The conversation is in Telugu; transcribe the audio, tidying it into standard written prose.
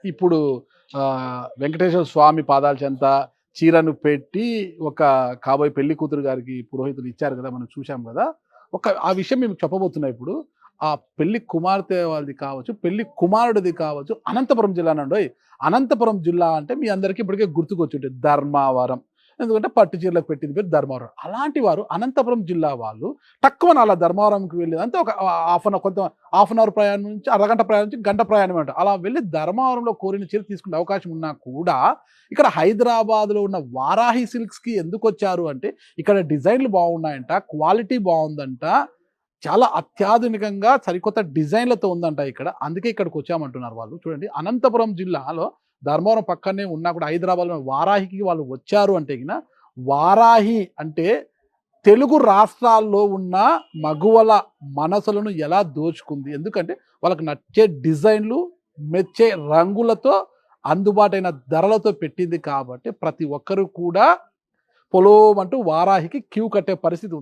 ఇప్పుడు వెంకటేశ్వర స్వామి పాదాల చెంత చీరను పెట్టి ఒక కాబోయే పెళ్లి కూతురు గారికి పురోహితులు ఇచ్చారు కదా! మనం చూసాం కదా! ఆ విషయం మీకు చెప్పబోతున్నా ఇప్పుడు. ఆ పెళ్లి కుమార్తె వాళ్ళది కావచ్చు, పెళ్లి కుమారుడిది కావచ్చు, అనంతపురం జిల్లానండోయ్. అనంతపురం జిల్లా అంటే మీ అందరికీ ఇప్పటికే గుర్తుకొచ్చుంటది ధర్మావరం. ఎందుకంటే పట్టు చీరలకు పెట్టింది పేరు ధర్మవరం. అలాంటి వారు అనంతపురం జిల్లా వాళ్ళు టక్కుమని అలా ధర్మవరంకి వెళ్ళేది. అంతే ఒక హాఫ్ అన్ అవర్ ప్రయాణం నుంచి అరగంట ప్రయాణం నుంచి గంట ప్రయాణం అంట. అలా వెళ్ళి ధర్మవరంలో కోరిన చీర తీసుకునే అవకాశం ఉన్నా కూడా ఇక్కడ హైదరాబాద్‌లో ఉన్న వారాహి సిల్క్స్‌కి ఎందుకొచ్చారు అంటే ఇక్కడ డిజైన్‌లు బాగున్నాయంట, క్వాలిటీ బావుందంట. చాలా అత్యాధునికంగా సరికొత్త డిజైన్‌లతో ఉందంట ఇక్కడ. అందుకే ఇక్కడికొచ్చామంటున్నారు వాళ్ళు. చూడండి అనంతపురం జిల్లాలో ధర్మవరం పక్కనే ఉన్నా కూడా హైదరాబాద్‌లో వారాహికి వాళ్ళు వచ్చారు అంటే గిన వారాహి అంటే తెలుగు రాష్ట్రాల్లో ఉన్న మగువల మనసులను ఎలా దోచుకుంది. ఎందుకంటే వాళ్ళకి నచ్చే డిజైన్‌లు, మెచ్చే రంగులతో, అందుబాటైన ధరలతో పెట్టింది కాబట్టి ప్రతి ఒక్కరు కూడా పొలోమంటూ వారాహికి క్యూ కట్టే పరిస్థితి ఉంది.